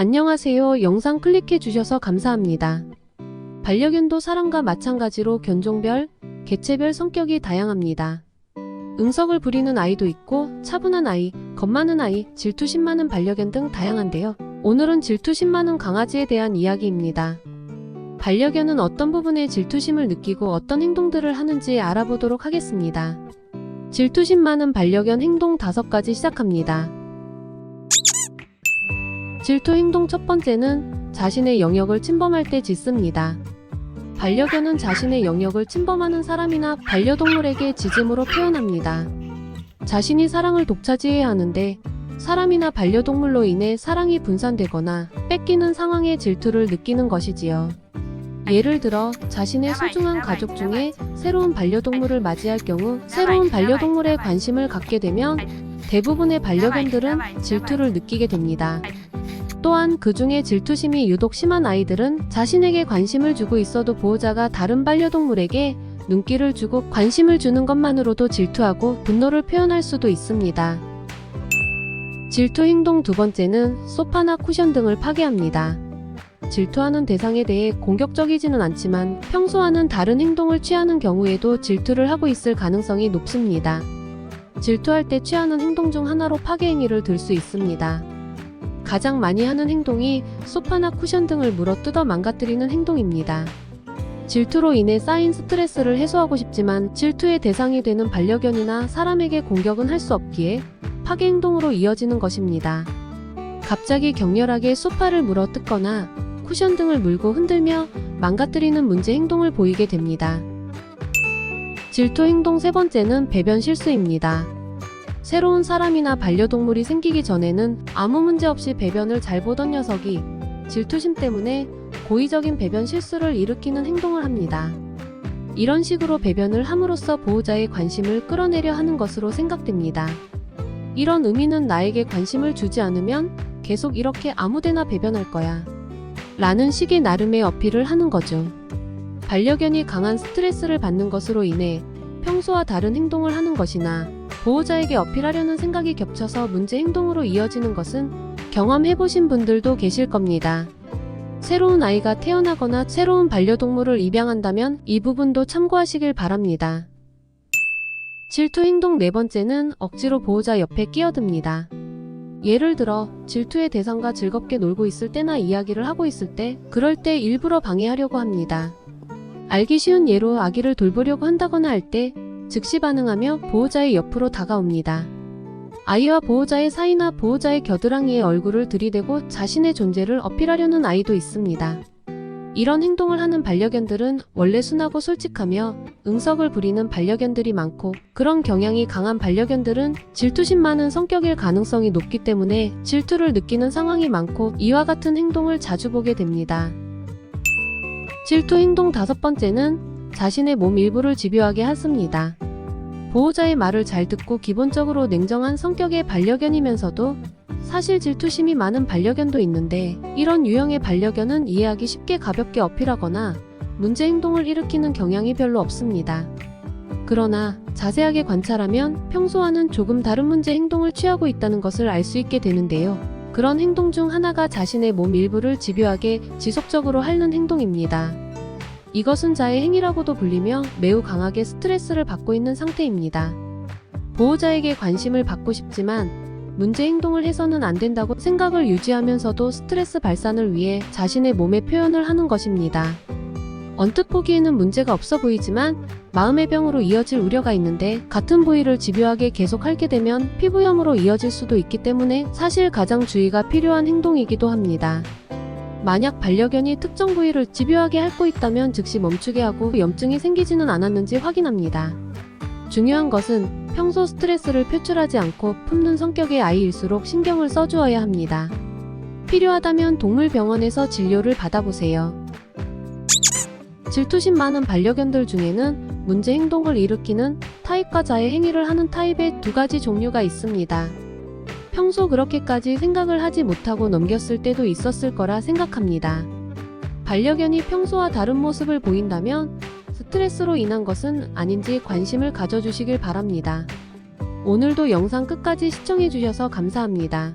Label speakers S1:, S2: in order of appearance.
S1: 안녕하세요. 영상 클릭해 주셔서 감사합니다. 반려견도 사람과 마찬가지로 견종별, 개체별 성격이 다양합니다. 응석을 부리는 아이도 있고 차분한 아이, 겁 많은 아이, 질투심 많은 반려견 등 다양한데요. 오늘은 질투심 많은 강아지에 대한 이야기입니다. 반려견은 어떤 부분에 질투심을 느끼고 어떤 행동들을 하는지 알아보도록 하겠습니다. 질투심 많은 반려견 행동 5가지 시작합니다. 질투 행동 첫 번째는 자신의 영역을 침범할 때 짖습니다. 반려견은 자신의 영역을 침범하는 사람이나 반려동물에게 짖음으로 표현합니다. 자신이 사랑을 독차지해야 하는데 사람이나 반려동물로 인해 사랑이 분산되거나 뺏기는 상황에 질투를 느끼는 것이지요. 예를 들어 자신의 소중한 가족 중에 새로운 반려동물을 맞이할 경우 새로운 반려동물에 관심을 갖게 되면 대부분의 반려견들은 질투를 느끼게 됩니다. 또한 그 중에 질투심이 유독 심한 아이들은 자신에게 관심을 주고 있어도 보호자가 다른 반려동물에게 눈길을 주고 관심을 주는 것만으로도 질투하고 분노를 표현할 수도 있습니다. 질투 행동 두 번째는 소파나 쿠션 등을 파괴합니다. 질투하는 대상에 대해 공격적이지는 않지만 평소와는 다른 행동을 취하는 경우에도 질투를 하고 있을 가능성이 높습니다. 질투할 때 취하는 행동 중 하나로 파괴 행위를 들 수 있습니다. 가장 많이 하는 행동이 소파나 쿠션 등을 물어뜯어 망가뜨리는 행동입니다. 질투로 인해 쌓인 스트레스를 해소하고 싶지만 질투의 대상이 되는 반려견이나 사람에게 공격은 할 수 없기에 파괴 행동으로 이어지는 것입니다. 갑자기 격렬하게 소파를 물어뜯거나 쿠션 등을 물고 흔들며 망가뜨리는 문제 행동을 보이게 됩니다. 질투 행동 세 번째는 배변 실수입니다. 새로운 사람이나 반려동물이 생기기 전에는 아무 문제 없이 배변을 잘 보던 녀석이 질투심 때문에 고의적인 배변 실수를 일으키는 행동을 합니다. 이런 식으로 배변을 함으로써 보호자의 관심을 끌어내려 하는 것으로 생각됩니다. 이런 의미는 나에게 관심을 주지 않으면 계속 이렇게 아무데나 배변할 거야 라는 식의 나름의 어필을 하는 거죠. 반려견이 강한 스트레스를 받는 것으로 인해 평소와 다른 행동을 하는 것이나 보호자에게 어필하려는 생각이 겹쳐서 문제 행동으로 이어지는 것은 경험해보신 분들도 계실 겁니다. 새로운 아이가 태어나거나 새로운 반려동물을 입양한다면 이 부분도 참고하시길 바랍니다. 질투 행동 네 번째는 억지로 보호자 옆에 끼어듭니다. 예를 들어 질투의 대상과 즐겁게 놀고 있을 때나 이야기를 하고 있을 때 그럴 때 일부러 방해하려고 합니다. 알기 쉬운 예로 아기를 돌보려고 한다거나 할 때 즉시 반응하며 보호자의 옆으로 다가옵니다. 아이와 보호자의 사이나 보호자의 겨드랑이에 얼굴을 들이대고 자신의 존재를 어필하려는 아이도 있습니다. 이런 행동을 하는 반려견들은 원래 순하고 솔직하며 응석을 부리는 반려견들이 많고 그런 경향이 강한 반려견들은 질투심 많은 성격일 가능성이 높기 때문에 질투를 느끼는 상황이 많고 이와 같은 행동을 자주 보게 됩니다. 질투 행동 5번째는 자신의 몸 일부를 집요하게 하습니다. 보호자의 말을 잘 듣고 기본적으로 냉정한 성격의 반려견이면서도 사실 질투심이 많은 반려견도 있는데 이런 유형의 반려견은 이해하기 쉽게 가볍게 어필하거나 문제 행동을 일으키는 경향이 별로 없습니다. 그러나 자세하게 관찰하면 평소와는 조금 다른 문제 행동을 취하고 있다는 것을 알 수 있게 되는데요. 그런 행동 중 하나가 자신의 몸 일부를 집요하게 지속적으로 핥는 행동입니다. 이것은 자해 행위라고도 불리며 매우 강하게 스트레스를 받고 있는 상태입니다. 보호자에게 관심을 받고 싶지만 문제 행동을 해서는 안 된다고 생각을 유지하면서도 스트레스 발산을 위해 자신의 몸의 표현을 하는 것입니다. 언뜻 보기에는 문제가 없어 보이지만 마음의 병으로 이어질 우려가 있는데 같은 부위를 집요하게 계속 핥게 되면 피부염으로 이어질 수도 있기 때문에 사실 가장 주의가 필요한 행동이기도 합니다. 만약 반려견이 특정 부위를 집요하게 핥고 있다면 즉시 멈추게 하고 염증이 생기지는 않았는지 확인합니다. 중요한 것은 평소 스트레스를 표출하지 않고 품는 성격의 아이일수록 신경을 써주어야 합니다. 필요하다면 동물병원에서 진료를 받아보세요. 질투심 많은 반려견들 중에는 문제 행동을 일으키는 타입과 자해 행위를 하는 타입의 2가지 종류가 있습니다. 평소 그렇게까지 생각을 하지 못하고 넘겼을 때도 있었을 거라 생각합니다. 반려견이 평소와 다른 모습을 보인다면 스트레스로 인한 것은 아닌지 관심을 가져주시길 바랍니다. 오늘도 영상 끝까지 시청해주셔서 감사합니다.